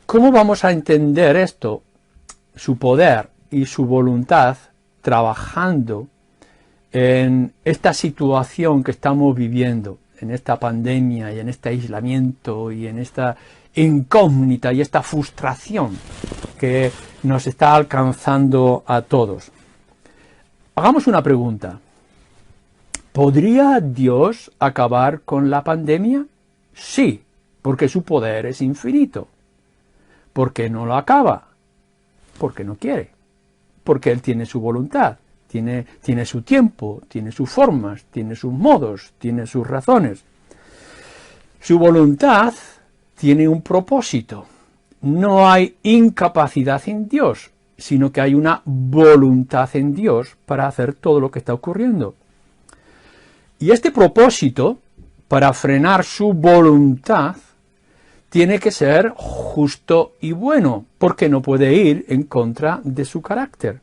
¿Cómo vamos a entender esto? Su poder y su voluntad trabajando en esta situación que estamos viviendo, en esta pandemia y en este aislamiento y en esta incógnita y esta frustración que nos está alcanzando a todos. Hagamos una pregunta. ¿Podría Dios acabar con la pandemia? Sí, porque su poder es infinito. ¿Por qué no lo acaba? Porque no quiere. Porque Él tiene su voluntad, tiene su tiempo, tiene sus formas, tiene sus modos, tiene sus razones. Su voluntad tiene un propósito. No hay incapacidad en Dios, sino que hay una voluntad en Dios para hacer todo lo que está ocurriendo. Y este propósito, para frenar su voluntad, tiene que ser justo y bueno, porque no puede ir en contra de su carácter.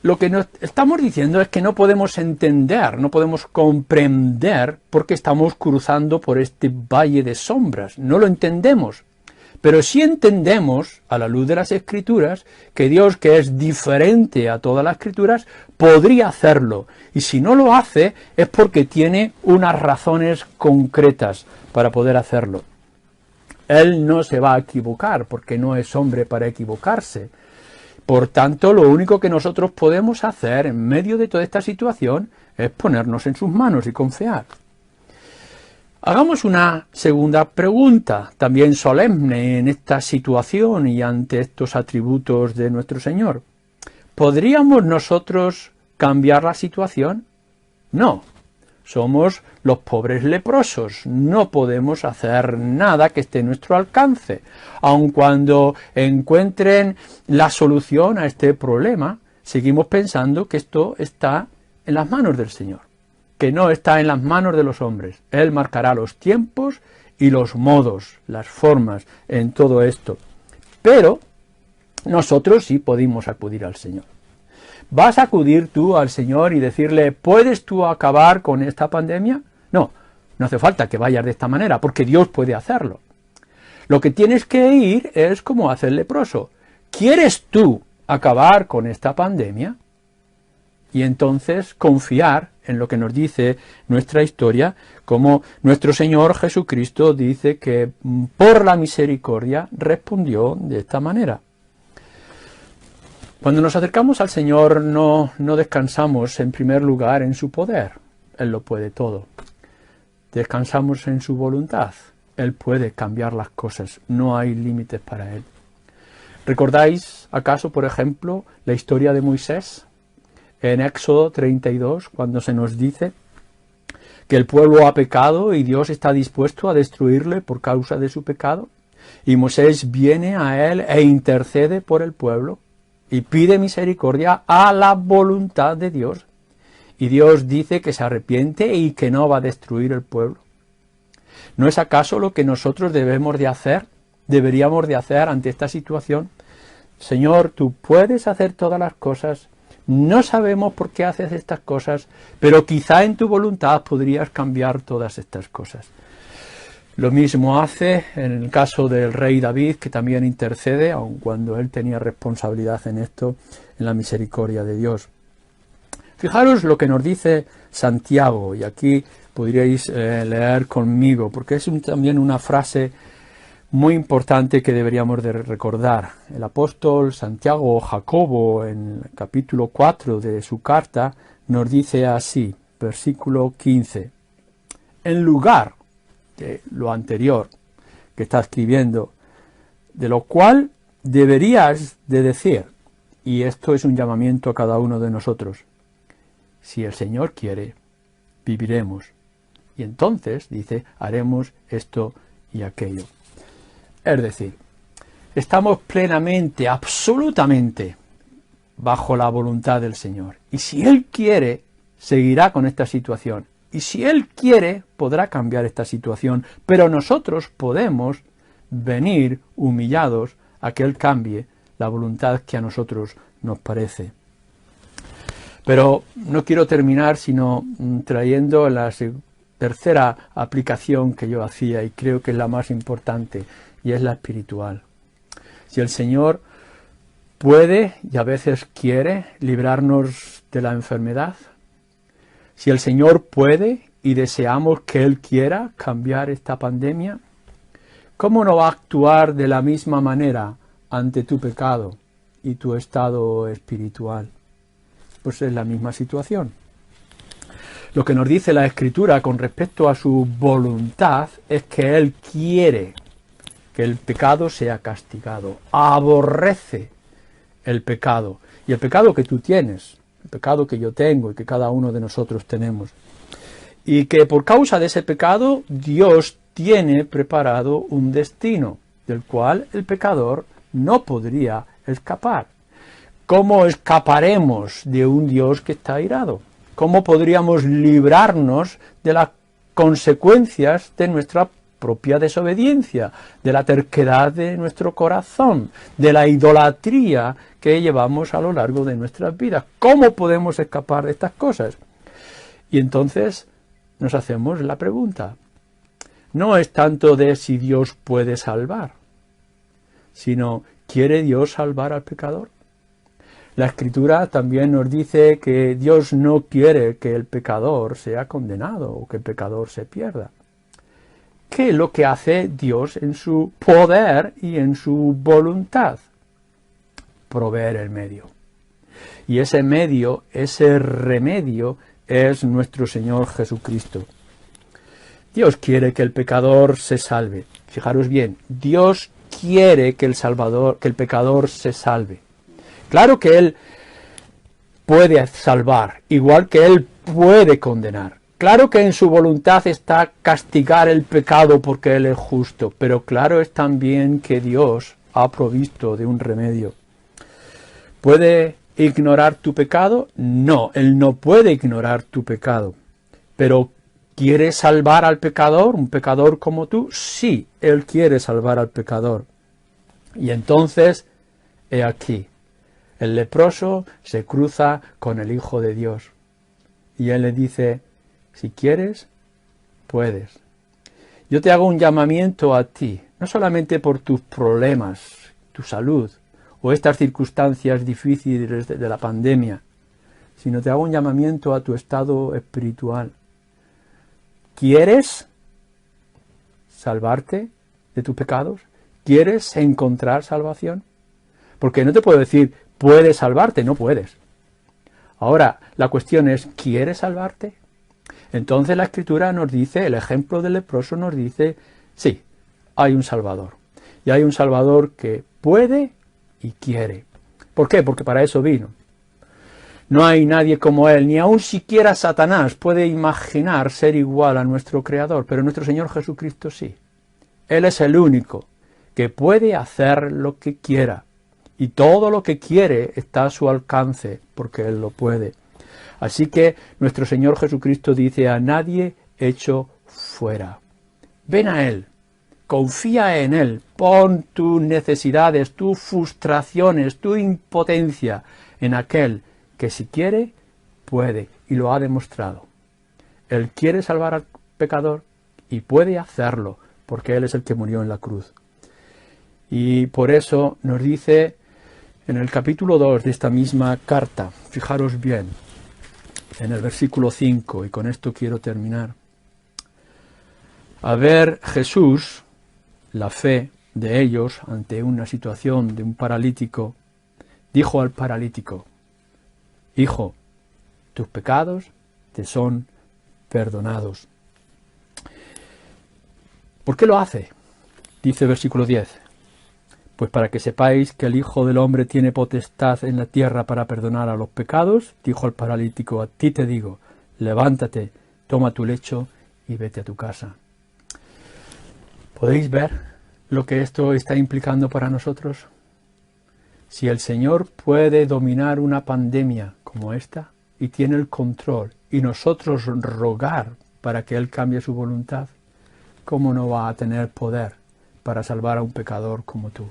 Lo que nos estamos diciendo es que no podemos entender, no podemos comprender porque estamos cruzando por este valle de sombras. No lo entendemos. Pero sí entendemos, a la luz de las Escrituras, que Dios, que es diferente a todas las Escrituras, podría hacerlo. Y si no lo hace, es porque tiene unas razones concretas para poder hacerlo. Él no se va a equivocar, porque no es hombre para equivocarse. Por tanto, lo único que nosotros podemos hacer en medio de toda esta situación es ponernos en sus manos y confiar. Hagamos una segunda pregunta, también solemne en esta situación y ante estos atributos de nuestro Señor. ¿Podríamos nosotros cambiar la situación? No. Somos los pobres leprosos, no podemos hacer nada que esté a nuestro alcance. Aun cuando encuentren la solución a este problema, seguimos pensando que esto está en las manos del Señor, que no está en las manos de los hombres. Él marcará los tiempos y los modos, las formas en todo esto. Pero nosotros sí podemos acudir al Señor. ¿Vas a acudir tú al Señor y decirle, ¿puedes tú acabar con esta pandemia? No, no hace falta que vayas de esta manera, porque Dios puede hacerlo. Lo que tienes que ir es como hace el leproso. ¿Quieres tú acabar con esta pandemia? Y entonces confiar en lo que nos dice nuestra historia, como nuestro Señor Jesucristo dice que por la misericordia respondió de esta manera. Cuando nos acercamos al Señor no descansamos en primer lugar en su poder. Él lo puede todo. Descansamos en su voluntad. Él puede cambiar las cosas. No hay límites para Él. ¿Recordáis acaso, por ejemplo, la historia de Moisés? En Éxodo 32, cuando se nos dice que el pueblo ha pecado y Dios está dispuesto a destruirle por causa de su pecado. Y Moisés viene a él e intercede por el pueblo y pide misericordia a la voluntad de Dios. Y Dios dice que se arrepiente y que no va a destruir el pueblo. ¿No es acaso lo que nosotros deberíamos de hacer ante esta situación? Señor, tú puedes hacer todas las cosas. No sabemos por qué haces estas cosas, pero quizá en tu voluntad podrías cambiar todas estas cosas. Lo mismo hace en el caso del rey David, que también intercede, aun cuando él tenía responsabilidad en esto, en la misericordia de Dios. Fijaros lo que nos dice Santiago, y aquí podríais leer conmigo, porque es también una frase muy importante que deberíamos de recordar. El apóstol Santiago o Jacobo, en el capítulo 4 de su carta, nos dice así, versículo 15. En lugar de lo anterior que está escribiendo, de lo cual deberías de decir, y esto es un llamamiento a cada uno de nosotros, si el Señor quiere, viviremos, y entonces, dice, haremos esto y aquello. Es decir, estamos plenamente, absolutamente, bajo la voluntad del Señor, y si Él quiere, seguirá con esta situación. Y si Él quiere, podrá cambiar esta situación, pero nosotros podemos venir humillados a que Él cambie la voluntad que a nosotros nos parece. Pero no quiero terminar sino trayendo la tercera aplicación que yo hacía, y creo que es la más importante, y es la espiritual. Si el Señor puede y a veces quiere librarnos de la enfermedad, si el Señor puede y deseamos que Él quiera cambiar esta pandemia, ¿cómo no va a actuar de la misma manera ante tu pecado y tu estado espiritual? Pues es la misma situación. Lo que nos dice la Escritura con respecto a su voluntad es que Él quiere que el pecado sea castigado, aborrece el pecado, y el pecado que tú tienes, el pecado que yo tengo y que cada uno de nosotros tenemos, y que por causa de ese pecado Dios tiene preparado un destino del cual el pecador no podría escapar. ¿Cómo escaparemos de un Dios que está airado? ¿Cómo podríamos librarnos de las consecuencias de nuestra propia desobediencia, de la terquedad de nuestro corazón, de la idolatría que llevamos a lo largo de nuestras vidas? ¿Cómo podemos escapar de estas cosas? Y entonces nos hacemos la pregunta. No es tanto de si Dios puede salvar, sino ¿quiere Dios salvar al pecador? La Escritura también nos dice que Dios no quiere que el pecador sea condenado o que el pecador se pierda. ¿Qué es lo que hace Dios en su poder y en su voluntad? Proveer el medio. Y ese medio, ese remedio, es nuestro Señor Jesucristo. Dios quiere que el pecador se salve. Fijaros bien, Dios quiere que el pecador se salve. Claro que Él puede salvar, igual que Él puede condenar. Claro que en su voluntad está castigar el pecado porque Él es justo, pero claro es también que Dios ha provisto de un remedio. ¿Puede ignorar tu pecado? No, Él no puede ignorar tu pecado. Pero ¿quiere salvar al pecador, un pecador como tú? Sí, Él quiere salvar al pecador. Y entonces, he aquí, el leproso se cruza con el Hijo de Dios. Y Él le dice, si quieres, puedes. Yo te hago un llamamiento a ti, no solamente por tus problemas, tu salud, o estas circunstancias difíciles de la pandemia, sino te hago un llamamiento a tu estado espiritual. ¿Quieres salvarte de tus pecados? ¿Quieres encontrar salvación? Porque no te puedo decir, puedes salvarte, no puedes. Ahora, la cuestión es, ¿quieres salvarte? Entonces la Escritura nos dice, el ejemplo del leproso nos dice, sí, hay un Salvador. Y hay un Salvador que puede y quiere. ¿Por qué? Porque para eso vino. No hay nadie como Él, ni aun siquiera Satanás puede imaginar ser igual a nuestro Creador, pero nuestro Señor Jesucristo sí. Él es el único que puede hacer lo que quiera. Y todo lo que quiere está a su alcance, porque Él lo puede. Así que nuestro Señor Jesucristo dice, a nadie echo fuera. Ven a Él, confía en Él, pon tus necesidades, tus frustraciones, tu impotencia en aquel que si quiere, puede, y lo ha demostrado. Él quiere salvar al pecador y puede hacerlo, porque Él es el que murió en la cruz. Y por eso nos dice en el capítulo 2 de esta misma carta, fijaros bien, en el versículo 5, y con esto quiero terminar. A ver, Jesús, la fe de ellos ante una situación de un paralítico, dijo al paralítico, Hijo, tus pecados te son perdonados. ¿Por qué lo hace? Dice el versículo 10. Pues para que sepáis que el Hijo del Hombre tiene potestad en la tierra para perdonar a los pecados, dijo al paralítico, a ti te digo, levántate, toma tu lecho y vete a tu casa. ¿Podéis ver lo que esto está implicando para nosotros? Si el Señor puede dominar una pandemia como esta y tiene el control y nosotros rogar para que Él cambie su voluntad, ¿cómo no va a tener poder para salvar a un pecador como tú?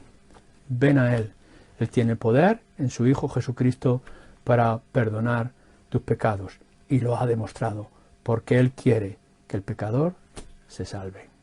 Ven a Él, Él tiene poder en su Hijo Jesucristo para perdonar tus pecados y lo ha demostrado porque Él quiere que el pecador se salve.